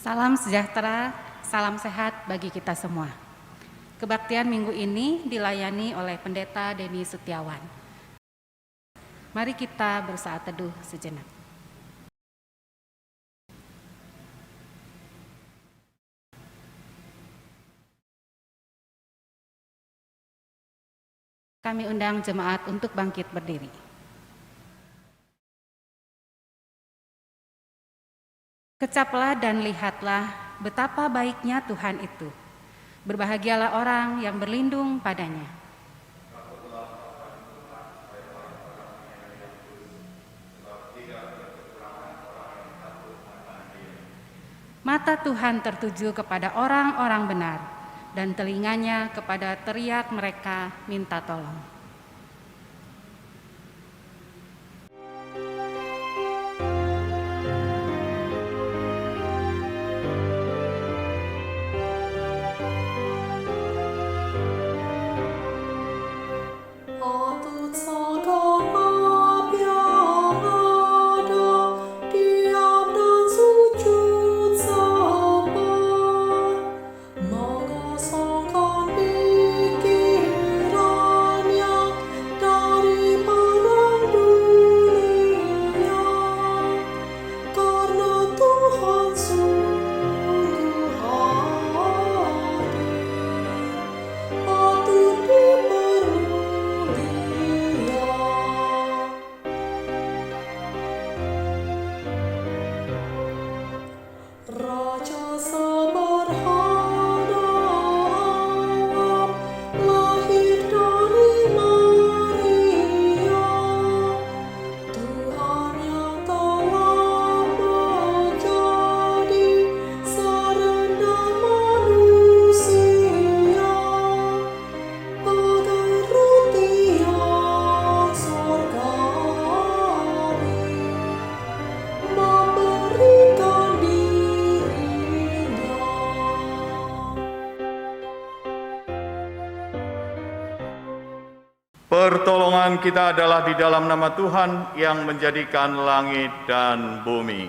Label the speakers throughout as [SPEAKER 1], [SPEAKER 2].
[SPEAKER 1] Salam sejahtera, salam sehat bagi kita semua. Kebaktian minggu ini dilayani oleh Pendeta Denny Setiawan. Mari kita bersaat teduh sejenak. Kami undang jemaat untuk bangkit berdiri. Kecaplah dan lihatlah betapa baiknya Tuhan itu. Berbahagialah orang yang berlindung padanya. Mata Tuhan tertuju kepada orang-orang benar, dan telinganya kepada teriak mereka minta tolong.
[SPEAKER 2] Pertolongan kita adalah di dalam nama Tuhan yang menjadikan langit dan bumi.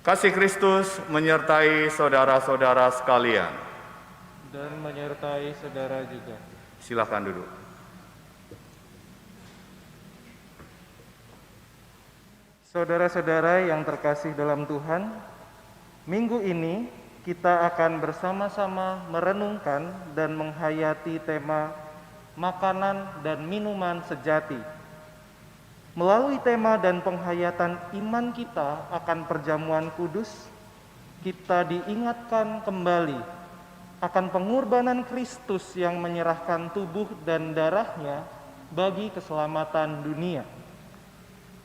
[SPEAKER 2] Kasih Kristus menyertai saudara-saudara sekalian.
[SPEAKER 3] Dan menyertai saudara juga.
[SPEAKER 2] Silakan duduk.
[SPEAKER 3] Saudara-saudara yang terkasih dalam Tuhan, minggu ini kita akan bersama-sama merenungkan dan menghayati tema makanan dan minuman sejati. Melalui tema dan penghayatan iman kita akan perjamuan kudus, kita diingatkan kembali akan pengorbanan Kristus yang menyerahkan tubuh dan darahnya bagi keselamatan dunia.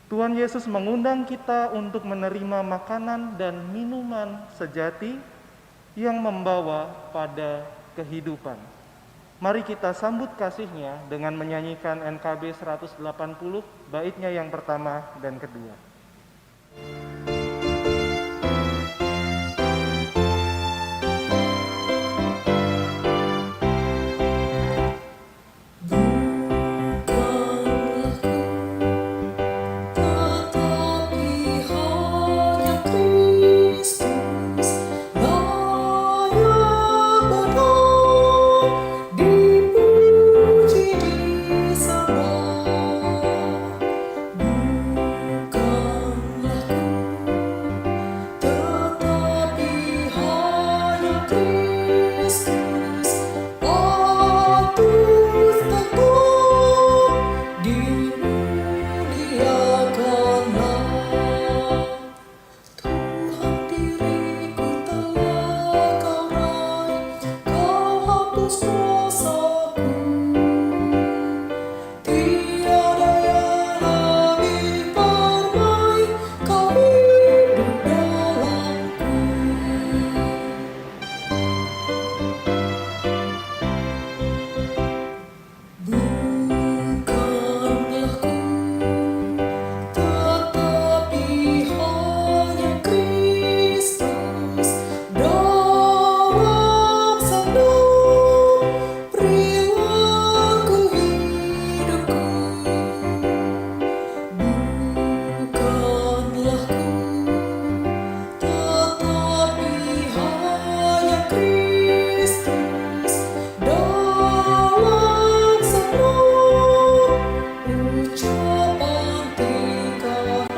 [SPEAKER 3] Tuhan Yesus mengundang kita untuk menerima makanan dan minuman sejati yang membawa pada kehidupan. Mari kita sambut kasih-Nya dengan menyanyikan NKB 180, baitnya yang pertama dan kedua.
[SPEAKER 4] Kristus dalam semua ucapan tingkahku.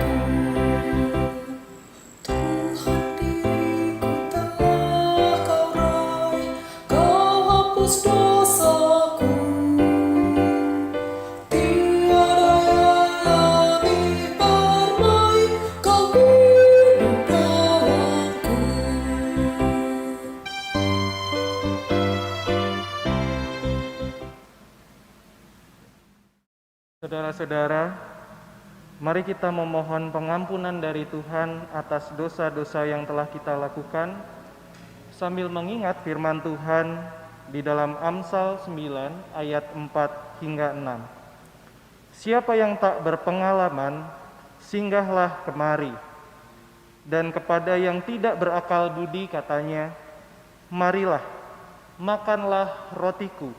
[SPEAKER 4] Tuhan, diriku telah Kau raih, Kau hapus dosaku. Tiada yang lebih permai, Kau hidup dalamku.
[SPEAKER 3] Saudara-saudara, mari kita memohon pengampunan dari Tuhan atas dosa-dosa yang telah kita lakukan, sambil mengingat firman Tuhan di dalam Amsal 9 ayat 4 hingga 6. Siapa yang tak berpengalaman, singgahlah kemari. Dan kepada yang tidak berakal budi katanya, marilah, makanlah rotiku,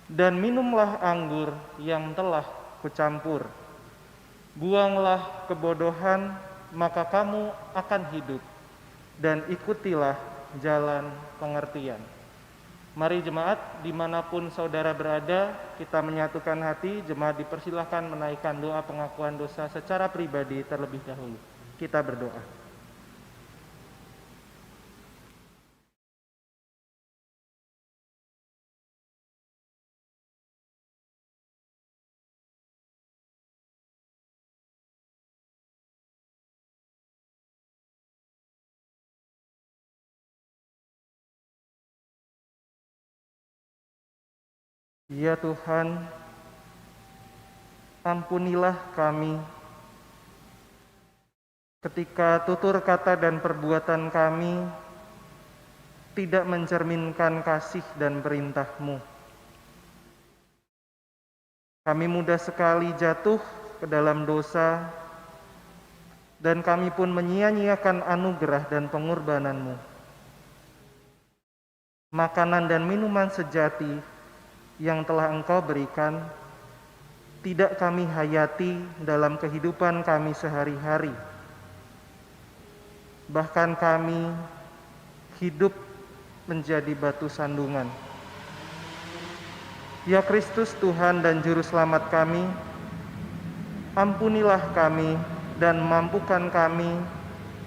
[SPEAKER 3] dan minumlah anggur yang telah kucampur. Buanglah kebodohan, maka kamu akan hidup, dan ikutilah jalan pengertian. Mari jemaat, dimanapun saudara berada, kita menyatukan hati. Jemaat dipersilahkan menaikkan doa pengakuan dosa secara pribadi terlebih dahulu. Kita berdoa. Ya Tuhan, ampunilah kami ketika tutur kata dan perbuatan kami tidak mencerminkan kasih dan perintah-Mu. Kami mudah sekali jatuh ke dalam dosa, dan kami pun menyia-nyiakan anugerah dan pengorbanan-Mu. Makanan dan minuman sejati yang telah Engkau berikan tidak kami hayati dalam kehidupan kami sehari-hari. Bahkan kami hidup menjadi batu sandungan. Ya Kristus, Tuhan dan Juru Selamat kami, ampunilah kami dan mampukan kami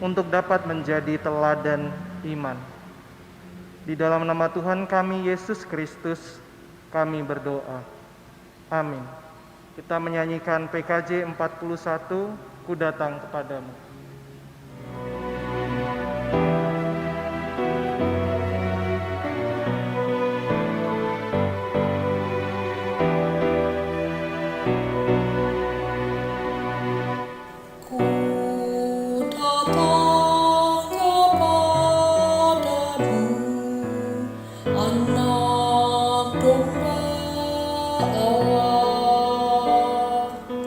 [SPEAKER 3] untuk dapat menjadi teladan iman. Di dalam nama Tuhan kami, Yesus Kristus, kami berdoa. Amin. Kita menyanyikan PKJ 41, Ku Datang Kepadamu.
[SPEAKER 4] Ku datang kepadamu, Anak Domba Allah. Ku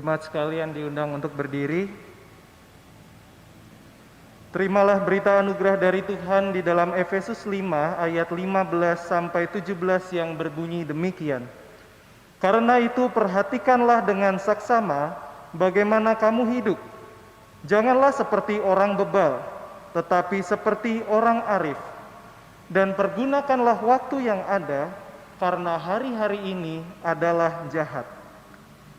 [SPEAKER 3] Jemaat sekalian diundang untuk berdiri. Terimalah berita anugerah dari Tuhan di dalam Efesus 5 ayat 15 sampai 17 yang berbunyi demikian. Karena itu perhatikanlah dengan saksama bagaimana kamu hidup. Janganlah seperti orang bebal, tetapi seperti orang arif. Dan pergunakanlah waktu yang ada, karena hari-hari ini adalah jahat.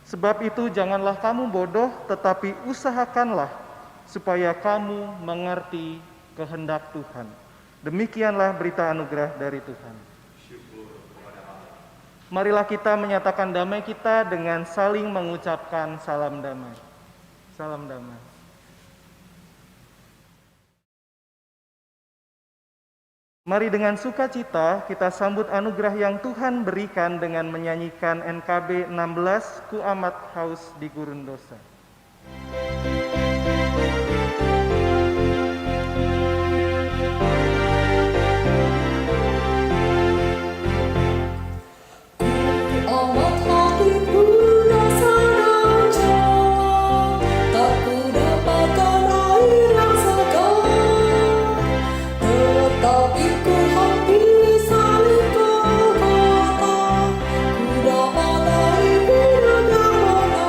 [SPEAKER 3] Sebab itu janganlah kamu bodoh, tetapi usahakanlah supaya kamu mengerti kehendak Tuhan. Demikianlah berita anugerah dari Tuhan. Marilah kita menyatakan damai kita dengan saling mengucapkan salam damai. Salam damai. Mari dengan sukacita kita sambut anugerah yang Tuhan berikan dengan menyanyikan NKB 16, Ku amat haus di gurun dosa.
[SPEAKER 4] Amat hatiku rasa raja, tak ku dapatkan air yang segar, tetapi ku hampiri salib Golgota, ku dapat air hidup yang benar.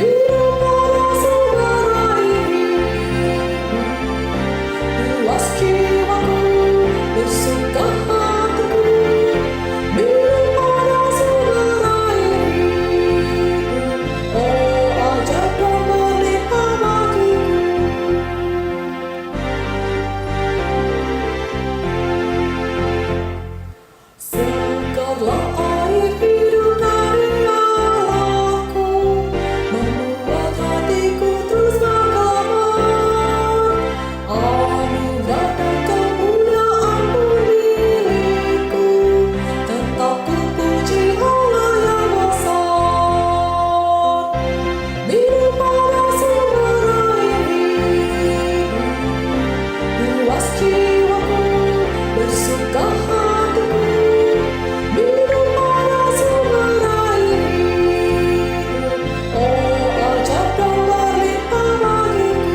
[SPEAKER 4] Minum pada sumber air hidup, puas jiwaku, bersuka hatiku. Minum pada sumber air hidup, oh ajaib dan berlimpah bagiku. Segarlah air hidup dari Allahku, membuat hatiku terus berkabar. Anugerah dan kemuliaan pun milikku, tetap ku puji Allah yang besar. Minum pada sumber air hidup, puas jiwaku, bersuka hatiku. Minum pada sumber air hidup, oh ajaib dan berlimpah bagiku.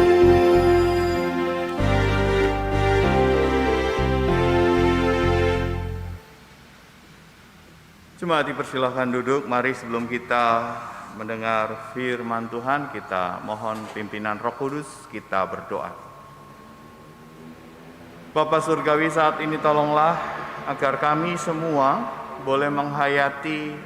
[SPEAKER 2] Jemaat dipersilahkan duduk. Mari sebelum kita mendengar firman Tuhan, kita mohon pimpinan Roh Kudus, kita berdoa. Bapa Surgawi, saat ini tolonglah agar kami semua boleh menghayati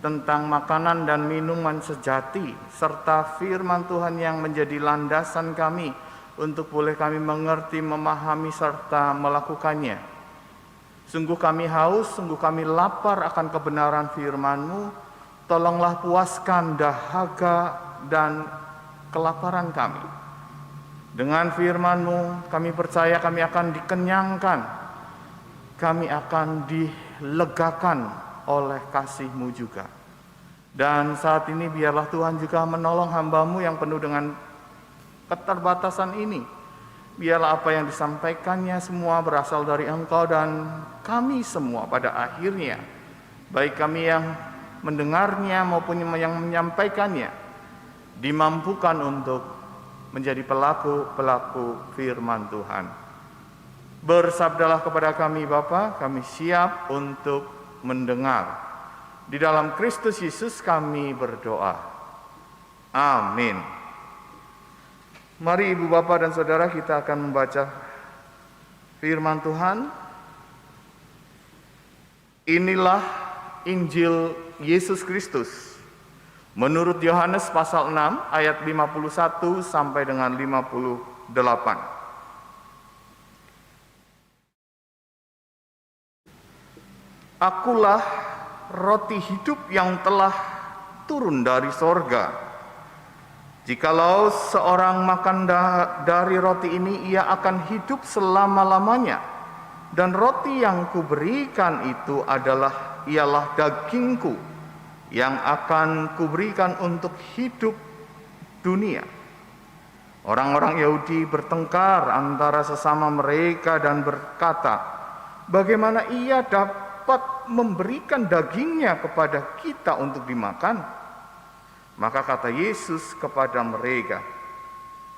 [SPEAKER 2] tentang makanan dan minuman sejati, serta firman Tuhan yang menjadi landasan kami untuk boleh kami mengerti, memahami, serta melakukannya. Sungguh kami haus, sungguh kami lapar akan kebenaran firman-Mu. Tolonglah puaskan dahaga dan kelaparan kami. Dengan firman-Mu, kami percaya kami akan dikenyangkan. Kami akan dilegakan oleh kasih-Mu juga. Dan saat ini biarlah Tuhan juga menolong hamba-Mu yang penuh dengan keterbatasan ini. Biarlah apa yang disampaikannya semua berasal dari Engkau dan kami semua pada akhirnya, baik kami yang mendengarnya maupun yang menyampaikannya, dimampukan untuk menjadi pelaku-pelaku firman Tuhan. Bersabdalah kepada kami Bapa, kami siap untuk mendengar. Di dalam Kristus Yesus kami berdoa. Amin. Mari Ibu Bapak dan Saudara, kita akan membaca firman Tuhan. Inilah Injil Yesus Kristus menurut Yohanes pasal 6 ayat 51 sampai dengan 58. Akulah roti hidup yang telah turun dari sorga. Jikalau seorang makan dari roti ini, ia akan hidup selama-lamanya. Dan roti yang kuberikan itu ialah dagingku, yang akan kuberikan untuk hidup dunia. Orang-orang Yahudi bertengkar antara sesama mereka dan berkata, bagaimana ia dapat dapat memberikan dagingnya kepada kita untuk dimakan? Maka kata Yesus kepada mereka,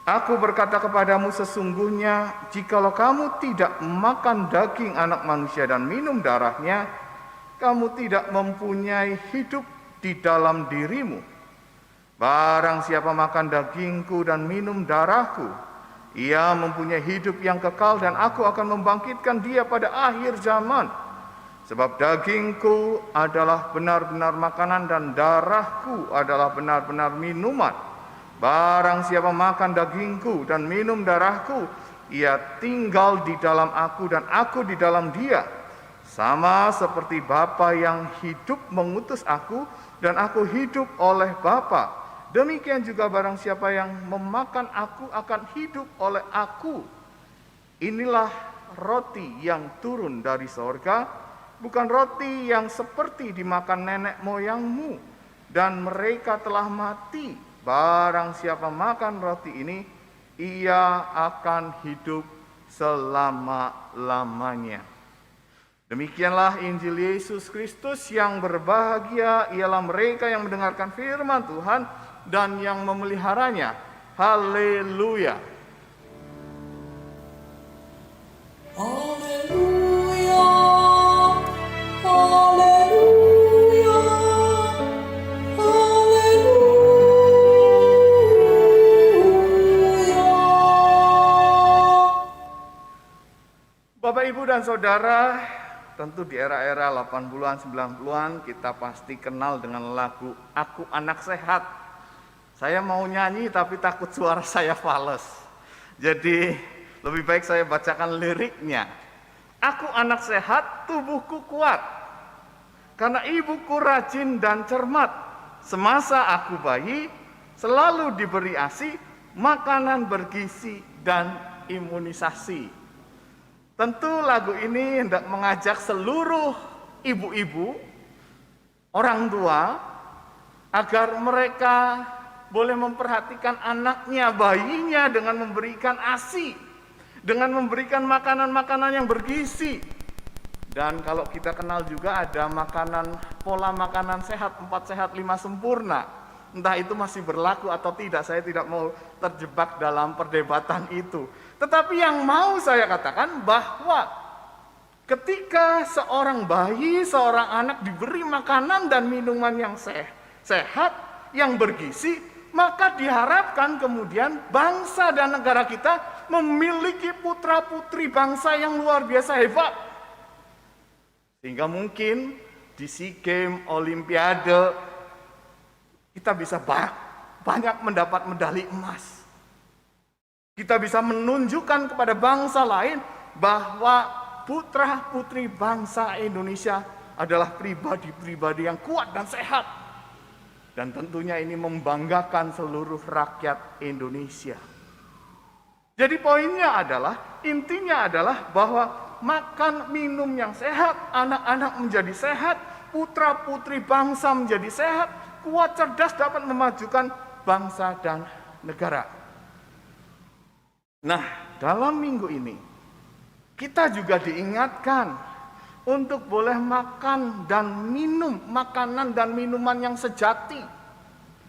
[SPEAKER 2] Aku berkata kepadamu sesungguhnya, jikalau kamu tidak makan daging anak manusia dan minum darahnya, kamu tidak mempunyai hidup di dalam dirimu. Barang siapa makan dagingku dan minum darahku, ia mempunyai hidup yang kekal dan aku akan membangkitkan dia pada akhir zaman. Sebab dagingku adalah benar-benar makanan dan darahku adalah benar-benar minuman. Barang siapa makan dagingku dan minum darahku, ia tinggal di dalam aku dan aku di dalam dia. Sama seperti Bapa yang hidup mengutus aku dan aku hidup oleh Bapa. Demikian juga barang siapa yang memakan aku akan hidup oleh aku. Inilah roti yang turun dari sorga, bukan roti yang seperti dimakan nenek moyangmu, dan mereka telah mati. Barang siapa makan roti ini, ia akan hidup selama-lamanya. Demikianlah Injil Yesus Kristus. Yang berbahagia ialah mereka yang mendengarkan firman Tuhan dan yang memeliharanya. Haleluya.
[SPEAKER 4] Haleluya, haleluya, haleluya.
[SPEAKER 2] Bapak, Ibu, dan Saudara, tentu di era-era 80-an, 90-an kita pasti kenal dengan lagu Aku Anak Sehat. Saya mau nyanyi tapi takut suara saya fales. Jadi lebih baik saya bacakan liriknya. Aku anak sehat, tubuhku kuat. Karena ibuku rajin dan cermat. Semasa aku bayi, selalu diberi ASI, makanan bergizi dan imunisasi. Tentu lagu ini hendak mengajak seluruh ibu-ibu, orang tua, agar mereka boleh memperhatikan anaknya, bayinya dengan memberikan ASI, dengan memberikan makanan-makanan yang bergizi. Dan kalau kita kenal juga ada pola makanan sehat, 4 sehat 5 sempurna. Entah itu masih berlaku atau tidak, saya tidak mau terjebak dalam perdebatan itu. Tetapi yang mau saya katakan bahwa ketika seorang bayi, seorang anak diberi makanan dan minuman yang sehat, yang bergizi, maka diharapkan kemudian bangsa dan negara kita memiliki putra-putri bangsa yang luar biasa hebat. Sehingga mungkin di SEA Games, Olimpiade, kita bisa banyak mendapat medali emas. Kita bisa menunjukkan kepada bangsa lain bahwa putra-putri bangsa Indonesia adalah pribadi-pribadi yang kuat dan sehat. Dan tentunya ini membanggakan seluruh rakyat Indonesia. Jadi intinya adalah bahwa makan minum yang sehat, anak-anak menjadi sehat, putra-putri bangsa menjadi sehat, kuat cerdas dapat memajukan bangsa dan negara. Nah, dalam minggu ini kita juga diingatkan untuk boleh makan dan minum makanan dan minuman yang sejati.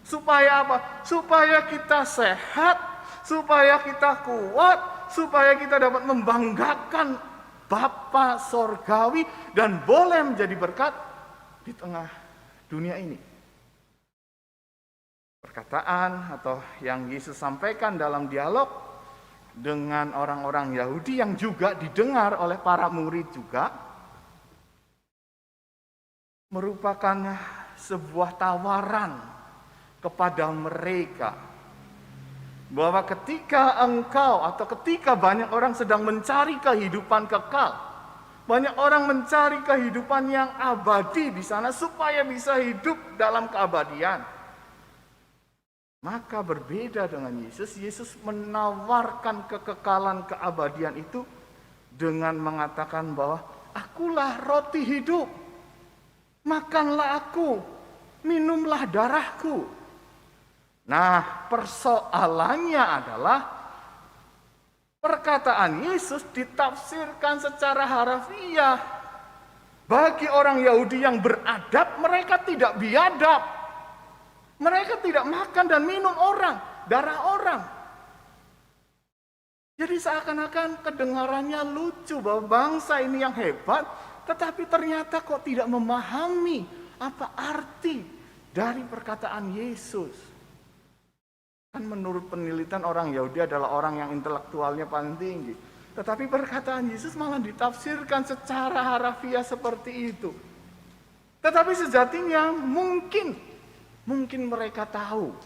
[SPEAKER 2] Supaya apa? Supaya kita sehat, supaya kita kuat, supaya kita dapat membanggakan Bapa Sorgawi dan boleh menjadi berkat di tengah dunia ini. Perkataan atau yang Yesus sampaikan dalam dialog dengan orang-orang Yahudi yang juga didengar oleh para murid juga merupakan sebuah tawaran kepada mereka bahwa ketika engkau atau ketika banyak orang sedang mencari kehidupan kekal, banyak orang mencari kehidupan yang abadi di sana supaya bisa hidup dalam keabadian, maka berbeda dengan Yesus. Yesus menawarkan kekekalan keabadian itu dengan mengatakan bahwa akulah roti hidup. Makanlah aku, minumlah darahku. Nah, persoalannya adalah perkataan Yesus ditafsirkan secara harfiah. Bagi orang Yahudi yang beradab, mereka tidak biadab. Mereka tidak makan dan minum darah orang. Jadi seakan-akan kedengarannya lucu bahwa bangsa ini yang hebat, tetapi ternyata kok tidak memahami apa arti dari perkataan Yesus. Kan menurut penelitian orang Yahudi adalah orang yang intelektualnya paling tinggi. Tetapi perkataan Yesus malah ditafsirkan secara harafiah seperti itu. Tetapi sejatinya mungkin mereka tahu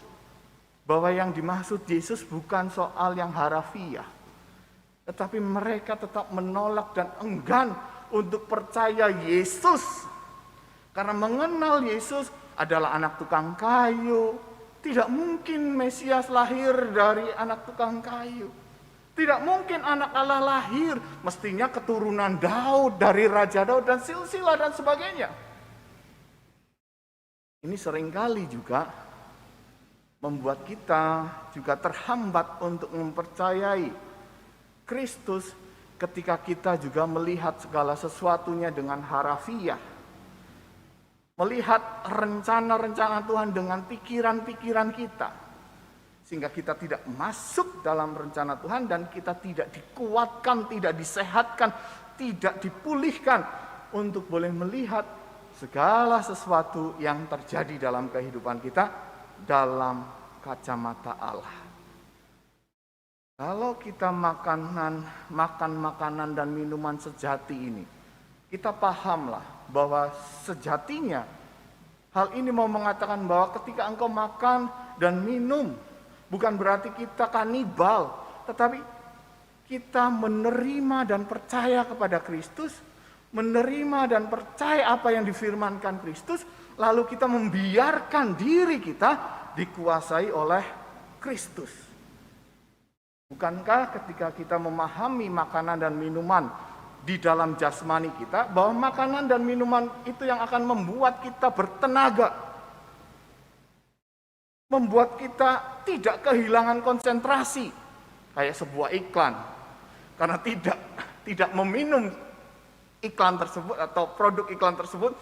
[SPEAKER 2] bahwa yang dimaksud Yesus bukan soal yang harafiah. Tetapi mereka tetap menolak dan enggan untuk percaya Yesus. Karena mengenal Yesus adalah anak tukang kayu. Tidak mungkin Mesias lahir dari anak tukang kayu. Tidak mungkin anak Allah lahir, mestinya keturunan Daud, dari Raja Daud dan silsilah dan sebagainya. Ini seringkali juga membuat kita juga terhambat untuk mempercayai Kristus ketika kita juga melihat segala sesuatunya dengan harafiah. Melihat rencana-rencana Tuhan dengan pikiran-pikiran kita. Sehingga kita tidak masuk dalam rencana Tuhan dan kita tidak dikuatkan, tidak disehatkan, tidak dipulihkan untuk boleh melihat segala sesuatu yang terjadi dalam kehidupan kita dalam kacamata Allah. Kalau kita makan makanan dan minuman sejati ini, kita pahamlah bahwa sejatinya hal ini mau mengatakan bahwa ketika engkau makan dan minum, bukan berarti kita kanibal, tetapi kita menerima dan percaya kepada Kristus, menerima dan percaya apa yang difirmankan Kristus, lalu kita membiarkan diri kita dikuasai oleh Kristus. Bukankah ketika kita memahami makanan dan minuman di dalam jasmani kita, bahwa makanan dan minuman itu yang akan membuat kita bertenaga, membuat kita tidak kehilangan konsentrasi, kayak sebuah iklan. Karena tidak meminum iklan tersebut atau produk iklan tersebut,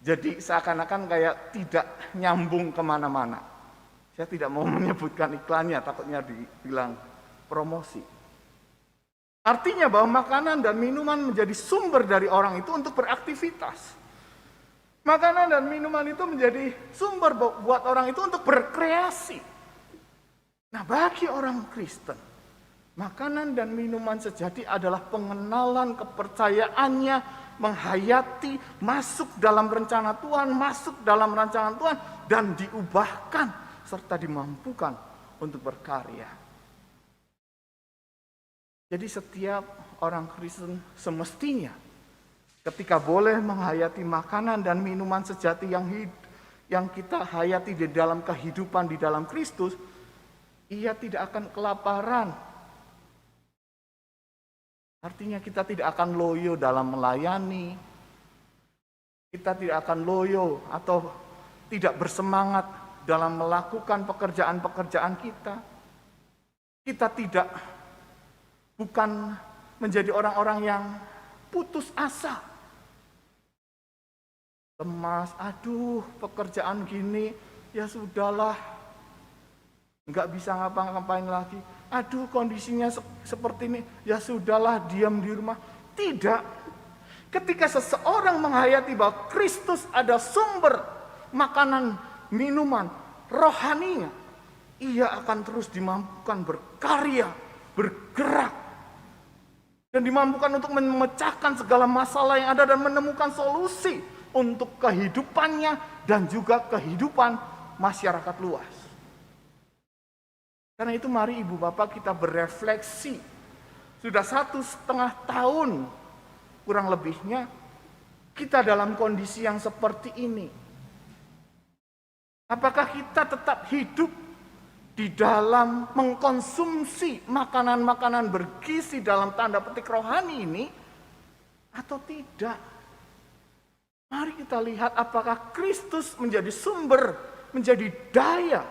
[SPEAKER 2] jadi seakan-akan kayak tidak nyambung kemana-mana. Saya tidak mau menyebutkan iklannya, takutnya dibilang promosi. Artinya bahwa makanan dan minuman menjadi sumber dari orang itu untuk beraktivitas. Makanan dan minuman itu menjadi sumber buat orang itu untuk berkreasi. Nah, bagi orang Kristen, makanan dan minuman sejati adalah pengenalan kepercayaannya, menghayati, masuk dalam rencana Tuhan, masuk dalam rancangan Tuhan, dan diubahkan serta dimampukan untuk berkarya. Jadi setiap orang Kristen semestinya ketika boleh menghayati makanan dan minuman sejati yang kita hayati di dalam kehidupan di dalam Kristus, ia tidak akan kelaparan. Artinya kita tidak akan loyo dalam melayani, kita tidak akan loyo atau tidak bersemangat dalam melakukan pekerjaan-pekerjaan kita. Kita bukan menjadi orang-orang yang putus asa. Lemas, aduh pekerjaan gini, ya sudahlah, nggak bisa ngapa-ngapain lagi. Aduh kondisinya seperti ini, ya sudahlah diam di rumah. Tidak. Ketika seseorang menghayati bahwa Kristus ada sumber makanan, minuman, rohaninya, ia akan terus dimampukan berkarya, bergerak, dan dimampukan untuk memecahkan segala masalah yang ada dan menemukan solusi untuk kehidupannya dan juga kehidupan masyarakat luas. Karena itu mari ibu bapak kita berefleksi. Sudah 1,5 tahun kurang lebihnya kita dalam kondisi yang seperti ini. Apakah kita tetap hidup di dalam mengkonsumsi makanan-makanan bergizi dalam tanda petik rohani ini atau tidak? Mari kita lihat apakah Kristus menjadi sumber, menjadi daya,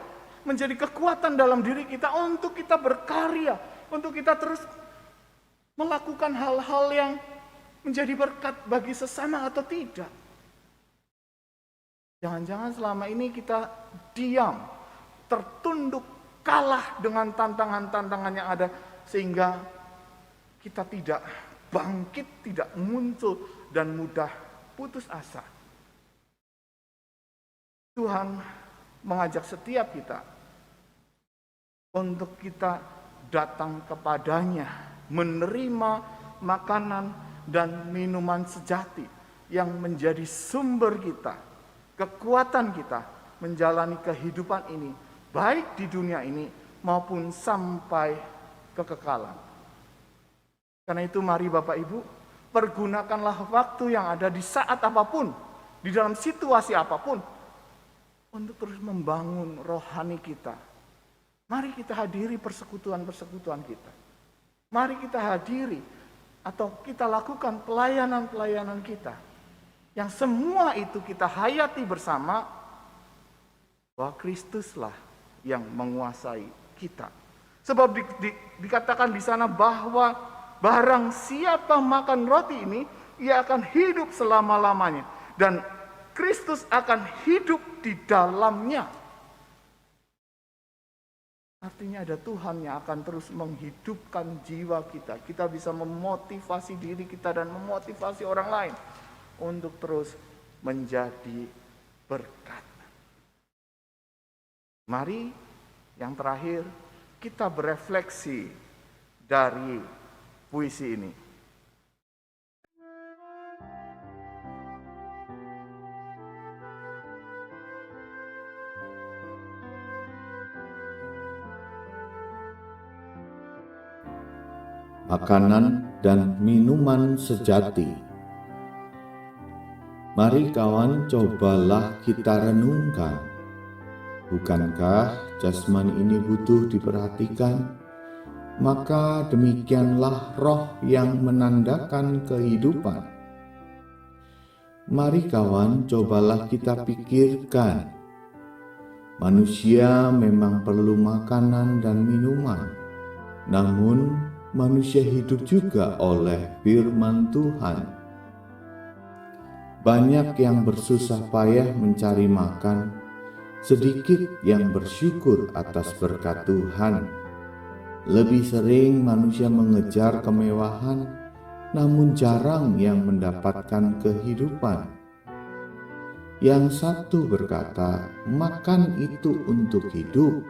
[SPEAKER 2] menjadi kekuatan dalam diri kita untuk kita berkarya, untuk kita terus melakukan hal-hal yang menjadi berkat bagi sesama atau tidak? Jangan-jangan selama ini kita diam, tertunduk, kalah dengan tantangan-tantangan yang ada, sehingga kita tidak bangkit, tidak muncul, dan mudah putus asa. Tuhan mengajak setiap kita untuk kita datang kepadanya, menerima makanan dan minuman sejati yang menjadi sumber kita, kekuatan kita menjalani kehidupan ini, baik di dunia ini maupun sampai kekekalan. Karena itu mari Bapak Ibu, pergunakanlah waktu yang ada di saat apapun, di dalam situasi apapun, untuk terus membangun rohani kita. Mari kita hadiri persekutuan-persekutuan kita. Mari kita hadiri atau kita lakukan pelayanan-pelayanan kita. Yang semua itu kita hayati bersama, bahwa Kristuslah yang menguasai kita. Sebab dikatakan di sana bahwa barang siapa makan roti ini, ia akan hidup selama-lamanya. Dan Kristus akan hidup di dalamnya. Artinya ada Tuhan yang akan terus menghidupkan jiwa kita. Kita bisa memotivasi diri kita dan memotivasi orang lain untuk terus menjadi berkat. Mari yang terakhir kita berefleksi dari puisi ini.
[SPEAKER 5] Makanan dan minuman sejati. Mari kawan, cobalah kita renungkan. Bukankah jasmani ini butuh diperhatikan? Maka demikianlah roh yang menandakan kehidupan. Mari kawan, cobalah kita pikirkan. Manusia memang perlu makanan dan minuman. Namun manusia hidup juga oleh firman Tuhan. Banyak yang bersusah payah mencari makan, sedikit yang bersyukur atas berkat Tuhan. Lebih sering manusia mengejar kemewahan, namun jarang yang mendapatkan kehidupan. Yang satu berkata, makan itu untuk hidup.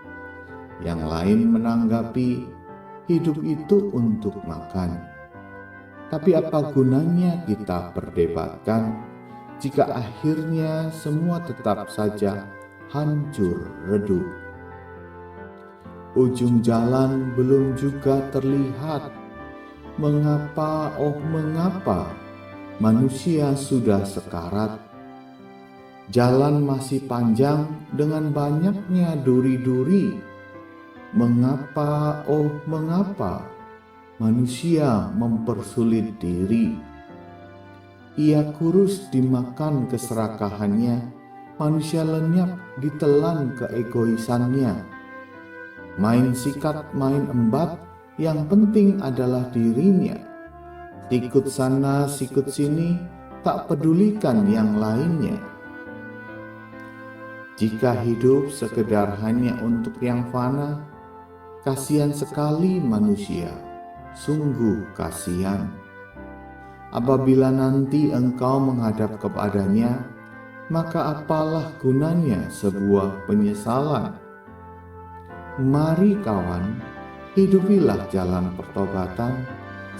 [SPEAKER 5] Yang lain menanggapi, hidup itu untuk makan. Tapi apa gunanya kita perdebatkan jika akhirnya semua tetap saja hancur redup? Ujung jalan belum juga terlihat. Mengapa, oh mengapa, manusia sudah sekarat? Jalan masih panjang dengan banyaknya duri-duri. Mengapa, oh mengapa, manusia mempersulit diri? Ia kurus dimakan keserakahannya, manusia lenyap ditelan keegoisannya. Main sikat, main embat, yang penting adalah dirinya. Sikut sana, sikut sini, tak pedulikan yang lainnya. Jika hidup sekedar hanya untuk yang fana, kasihan sekali manusia, sungguh kasihan. Apabila nanti engkau menghadap kepadanya, maka apalah gunanya sebuah penyesalan? Mari kawan, hidupilah jalan pertobatan,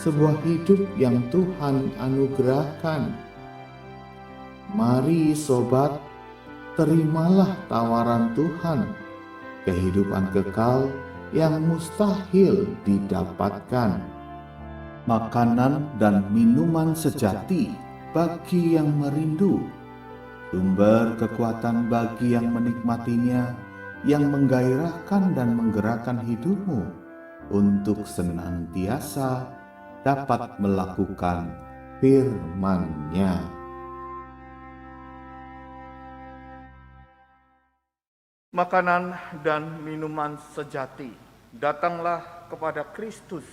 [SPEAKER 5] sebuah hidup yang Tuhan anugerahkan. Mari sobat, terimalah tawaran Tuhan, kehidupan kekal yang mustahil didapatkan. Makanan dan minuman sejati bagi yang merindu, sumber kekuatan bagi yang menikmatinya, yang menggairahkan dan menggerakkan hidupmu untuk senantiasa dapat melakukan firman-Nya.
[SPEAKER 2] Makanan dan minuman sejati, datanglah kepada Kristus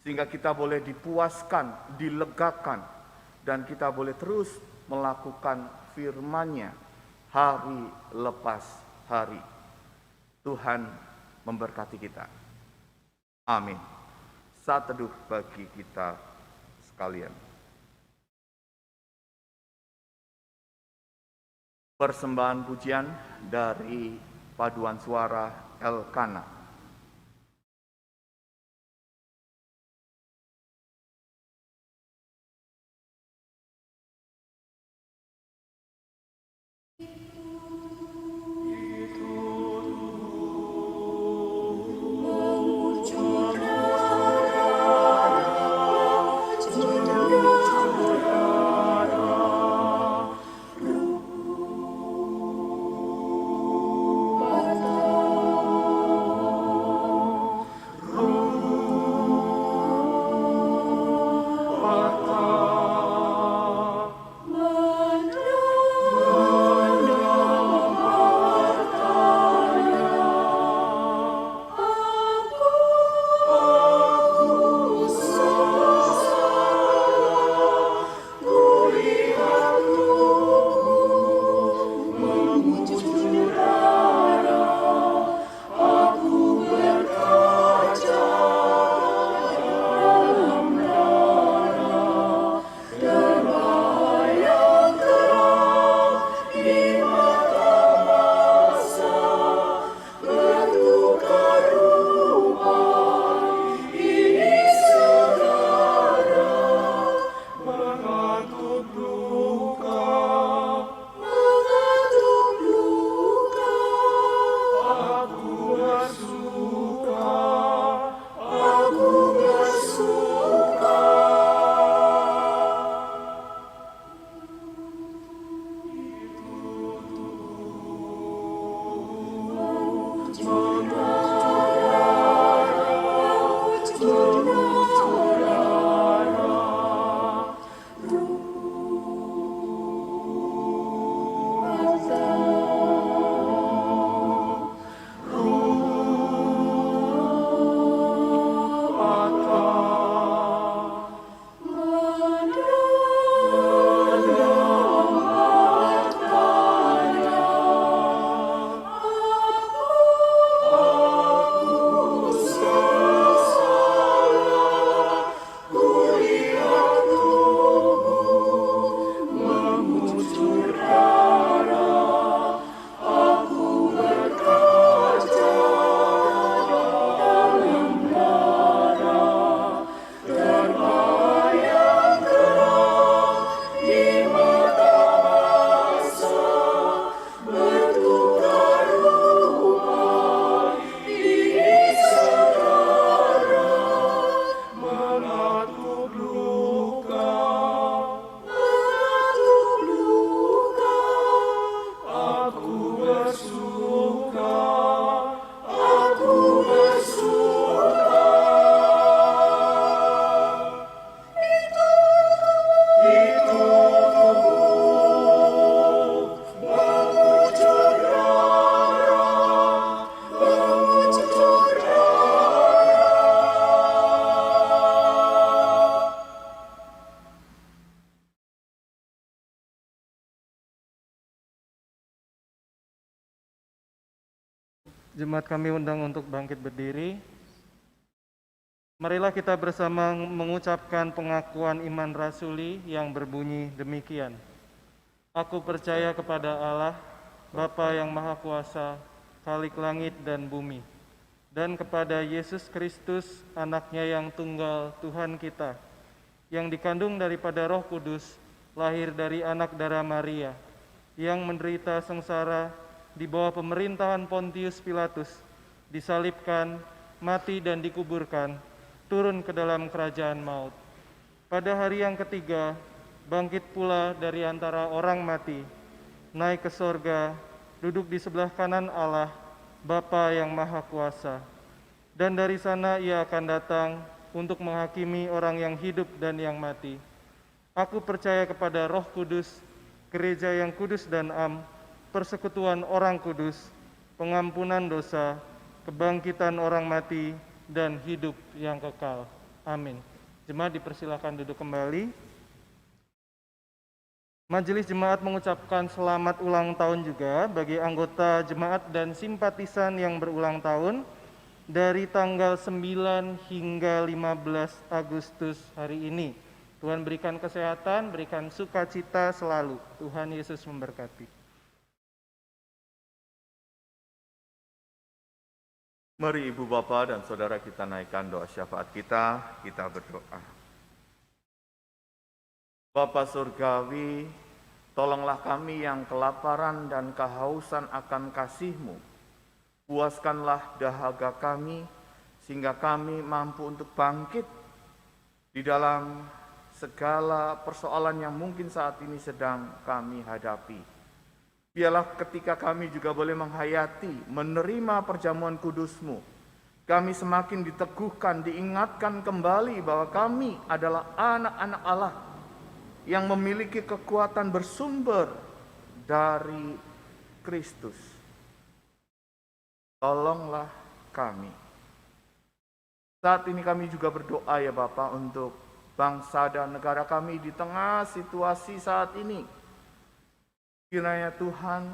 [SPEAKER 2] sehingga kita boleh dipuaskan, dilegakan, dan kita boleh terus melakukan firman-Nya hari lepas hari. Tuhan memberkati kita. Amin. Saat teduh bagi kita sekalian. Persembahan pujian dari paduan suara Elkana.
[SPEAKER 3] Jemaat kami undang untuk bangkit berdiri. Marilah kita bersama mengucapkan pengakuan iman rasuli yang berbunyi demikian. Aku percaya kepada Allah, Bapa yang Maha Kuasa, Khalik langit dan bumi, dan kepada Yesus Kristus, anaknya yang tunggal Tuhan kita, yang dikandung daripada Roh Kudus, lahir dari anak darah Maria, yang menderita sengsara di bawah pemerintahan Pontius Pilatus, disalibkan, mati dan dikuburkan, turun ke dalam kerajaan maut. Pada hari yang ketiga, bangkit pula dari antara orang mati, naik ke sorga, duduk di sebelah kanan Allah, Bapa yang Maha Kuasa. Dan dari sana ia akan datang untuk menghakimi orang yang hidup dan yang mati. Aku percaya kepada Roh Kudus, gereja yang kudus dan am, persekutuan orang kudus, pengampunan dosa, kebangkitan orang mati, dan hidup yang kekal. Amin. Jemaat dipersilakan duduk kembali. Majelis Jemaat mengucapkan selamat ulang tahun juga bagi anggota jemaat dan simpatisan yang berulang tahun dari tanggal 9 hingga 15 Agustus hari ini. Tuhan berikan kesehatan, berikan sukacita selalu. Tuhan Yesus memberkati.
[SPEAKER 2] Mari Ibu Bapa dan Saudara kita naikkan doa syafaat kita berdoa. Bapa Surgawi, tolonglah kami yang kelaparan dan kehausan akan kasih-Mu. Puaskanlah dahaga kami, sehingga kami mampu untuk bangkit di dalam segala persoalan yang mungkin saat ini sedang kami hadapi. Biarlah ketika kami juga boleh menghayati, menerima perjamuan kudus-Mu, kami semakin diteguhkan, diingatkan kembali bahwa kami adalah anak-anak Allah yang memiliki kekuatan bersumber dari Kristus. Tolonglah kami. Saat ini kami juga berdoa ya Bapa untuk bangsa dan negara kami di tengah situasi saat ini. Kiranya Tuhan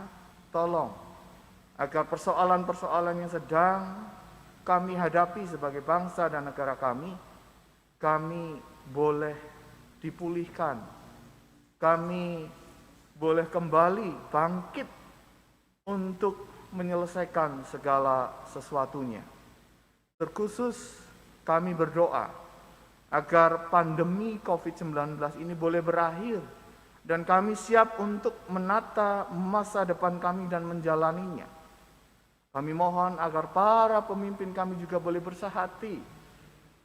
[SPEAKER 2] tolong agar persoalan-persoalan yang sedang kami hadapi sebagai bangsa dan negara kami boleh dipulihkan. Kami boleh kembali bangkit untuk menyelesaikan segala sesuatunya. Terkhusus kami berdoa agar pandemi COVID-19 ini boleh berakhir dan kami siap untuk menata masa depan kami dan menjalaninya. Kami mohon agar para pemimpin kami juga boleh bersahati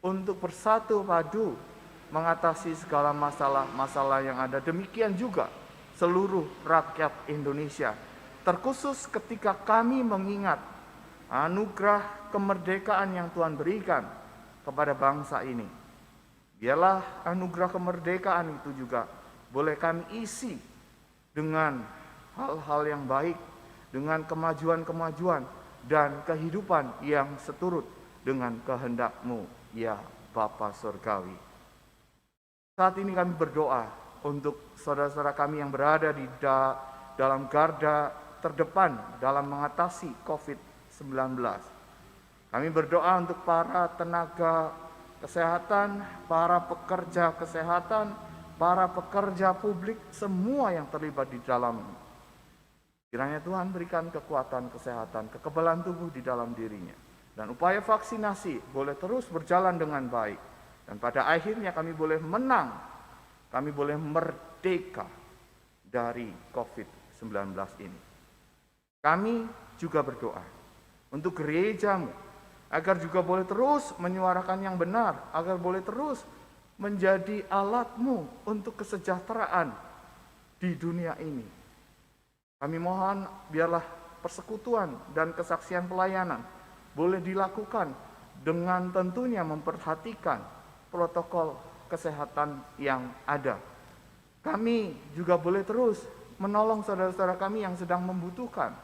[SPEAKER 2] untuk bersatu padu mengatasi segala masalah-masalah yang ada. Demikian juga seluruh rakyat Indonesia. Terkhusus ketika kami mengingat anugerah kemerdekaan yang Tuhan berikan kepada bangsa ini. Biarlah anugerah kemerdekaan itu juga boleh kami isi dengan hal-hal yang baik, dengan kemajuan-kemajuan dan kehidupan yang seturut dengan kehendak-Mu, ya Bapa Surgawi. Saat ini kami berdoa untuk saudara-saudara kami yang berada di dalam garda terdepan dalam mengatasi COVID-19. Kami berdoa untuk para tenaga kesehatan, para pekerja kesehatan, para pekerja publik, semua yang terlibat di dalam. Kiranya Tuhan berikan kekuatan kesehatan, kekebalan tubuh di dalam dirinya. Dan upaya vaksinasi boleh terus berjalan dengan baik. Dan pada akhirnya kami boleh menang, kami boleh merdeka dari COVID-19 ini. Kami juga berdoa untuk gereja-Mu, agar juga boleh terus menyuarakan yang benar, agar boleh terus menjadi alat-Mu untuk kesejahteraan di dunia ini. Kami mohon biarlah persekutuan dan kesaksian pelayanan boleh dilakukan dengan tentunya memperhatikan protokol kesehatan yang ada. Kami juga boleh terus menolong saudara-saudara kami yang sedang membutuhkan.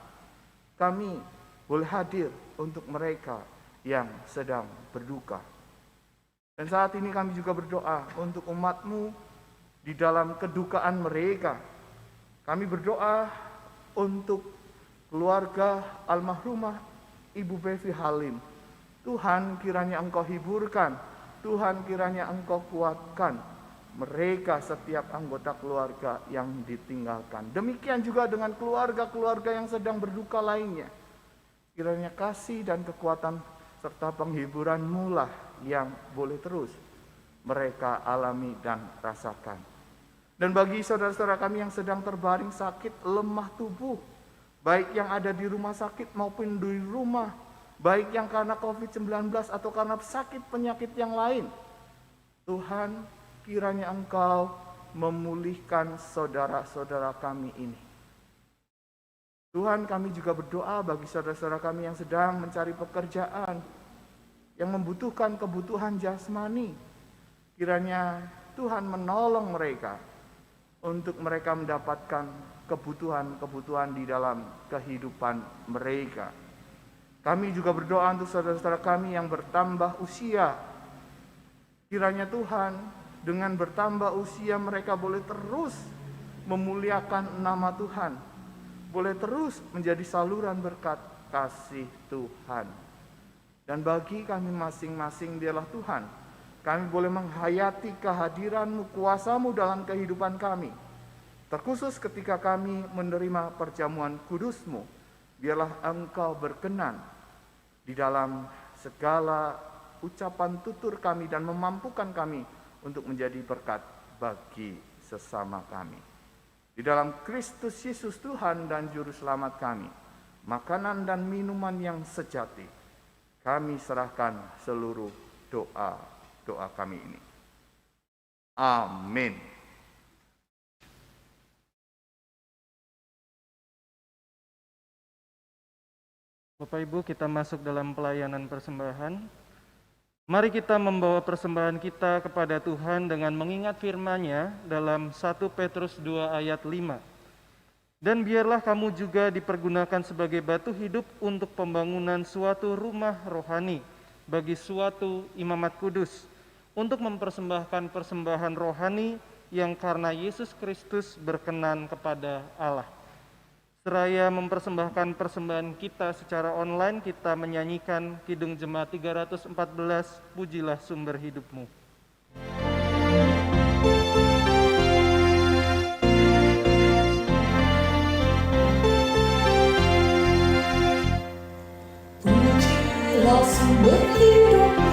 [SPEAKER 2] Kami boleh hadir untuk mereka yang sedang berduka. Dan saat ini kami juga berdoa untuk umat-Mu di dalam kedukaan mereka. Kami berdoa untuk keluarga almarhumah Ibu Bevi Halim. Tuhan kiranya Engkau hiburkan, Tuhan kiranya Engkau kuatkan mereka setiap anggota keluarga yang ditinggalkan. Demikian juga dengan keluarga-keluarga yang sedang berduka lainnya. Kiranya kasih dan kekuatan serta penghiburan-Mu lah yang boleh terus mereka alami dan rasakan. Dan bagi saudara-saudara kami yang sedang terbaring sakit, lemah tubuh, baik yang ada di rumah sakit maupun di rumah, baik yang karena COVID-19 atau karena sakit penyakit yang lain. Tuhan, kiranya Engkau memulihkan saudara-saudara kami ini. Tuhan, kami juga berdoa bagi saudara-saudara kami yang sedang mencari pekerjaan, yang membutuhkan kebutuhan jasmani. Kiranya Tuhan menolong mereka untuk mereka mendapatkan kebutuhan-kebutuhan di dalam kehidupan mereka. Kami juga berdoa untuk saudara-saudara kami yang bertambah usia. Kiranya Tuhan, dengan bertambah usia mereka boleh terus memuliakan nama Tuhan, boleh terus menjadi saluran berkat kasih Tuhan. Dan bagi kami masing-masing dialah Tuhan, kami boleh menghayati kehadiran-Mu, kuasa-Mu dalam kehidupan kami. Terkhusus ketika kami menerima perjamuan kudus-Mu, biarlah Engkau berkenan di dalam segala ucapan tutur kami dan memampukan kami untuk menjadi berkat bagi sesama kami. Di dalam Kristus Yesus Tuhan dan Juru Selamat kami, makanan dan minuman yang sejati, kami serahkan seluruh doa kami ini. Amin.
[SPEAKER 3] Bapak Ibu, kita masuk dalam pelayanan persembahan. Mari kita membawa persembahan kita kepada Tuhan dengan mengingat firman-Nya dalam 1 Petrus 2 ayat 5. Dan biarlah kamu juga dipergunakan sebagai batu hidup untuk pembangunan suatu rumah rohani bagi suatu imamat kudus, untuk mempersembahkan persembahan rohani yang karena Yesus Kristus berkenan kepada Allah. Seraya mempersembahkan persembahan kita secara online, kita menyanyikan Kidung Jemaat 314, Pujilah Sumber Hidupmu.
[SPEAKER 4] Pujilah sumber hidupmu,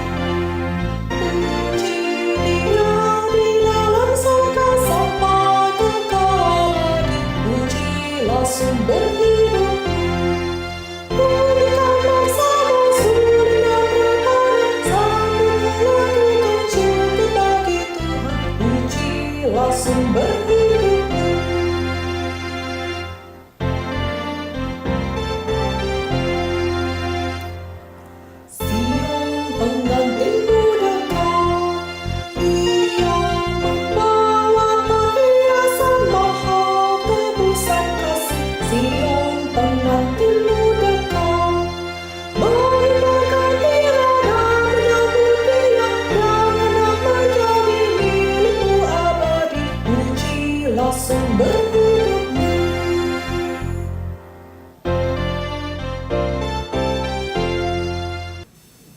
[SPEAKER 4] puji Dia di dalam surga sampai kekal abadi. Pujilah sumber hidupmu, pulihkan bersama suri dan berpada, sambut lakukan syukur bagi Tuhan. Pujilah sumber hidupmu. Penggantimu dekat, Ia membawa perhiasan mahal tebusan kasih. Sion penggantimu dekat, menghimbarkan irama menyambut Dia, yang hendak menjadi milikmu abadi. Pujilah sumber hidupmu.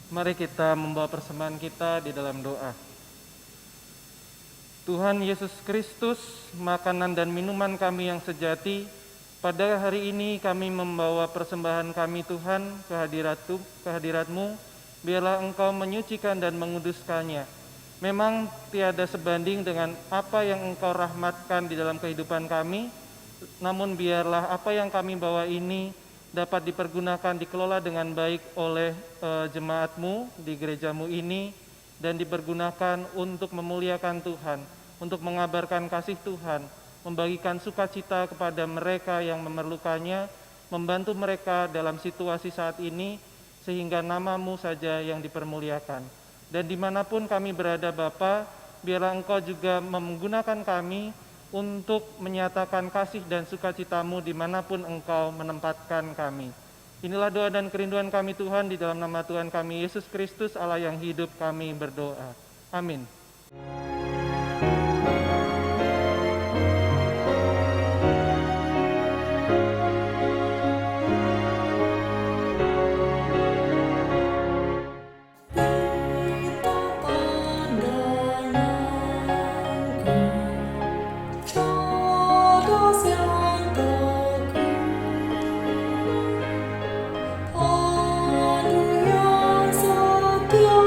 [SPEAKER 3] Mari kita membawa persembahan kita di dalam doa. Tuhan Yesus Kristus, makanan dan minuman kami yang sejati, pada hari ini kami membawa persembahan kami Tuhan kehadirat-Mu, biarlah Engkau menyucikan dan menguduskannya. Memang tiada sebanding dengan apa yang Engkau rahmatkan di dalam kehidupan kami, namun biarlah apa yang kami bawa ini dapat dipergunakan, dikelola dengan baik oleh jemaat-Mu di gereja-Mu ini, dan dipergunakan untuk memuliakan Tuhan, untuk mengabarkan kasih Tuhan, membagikan sukacita kepada mereka yang memerlukannya, membantu mereka dalam situasi saat ini, sehingga nama-Mu saja yang dipermuliakan. Dan dimanapun kami berada Bapa, biarlah Engkau juga menggunakan kami untuk menyatakan kasih dan sukacita-Mu dimanapun Engkau menempatkan kami. Inilah doa dan kerinduan kami Tuhan, di dalam nama Tuhan kami Yesus Kristus, Allah yang hidup, kami berdoa. Amin.
[SPEAKER 4] Adu yang setia,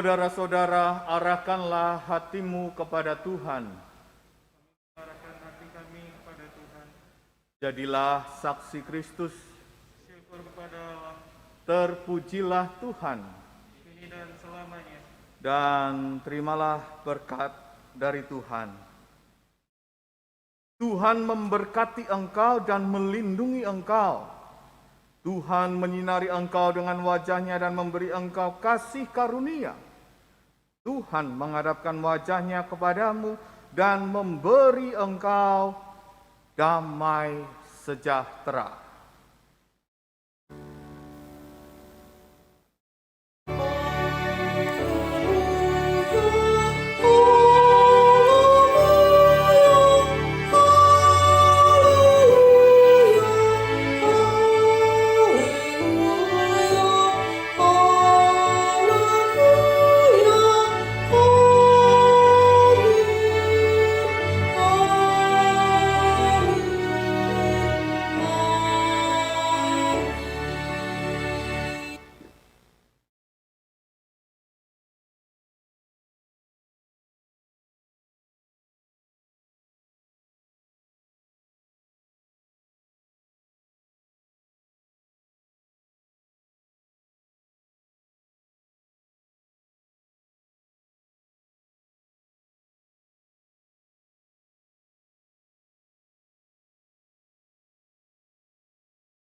[SPEAKER 2] Saudara-saudara, arahkanlah hatimu kepada Tuhan.
[SPEAKER 3] Arahkan hati kami kepada Tuhan.
[SPEAKER 2] Jadilah saksi Kristus.
[SPEAKER 3] Syukur kepada Allah,
[SPEAKER 2] Terpujilah Tuhan.
[SPEAKER 3] kini dan selamanya.
[SPEAKER 2] Dan terimalah berkat dari Tuhan. Tuhan memberkati engkau dan melindungi engkau. Tuhan menyinari engkau dengan wajah-Nya dan memberi engkau kasih karunia. Tuhan menghadapkan wajah-Nya kepadamu dan memberi engkau damai sejahtera.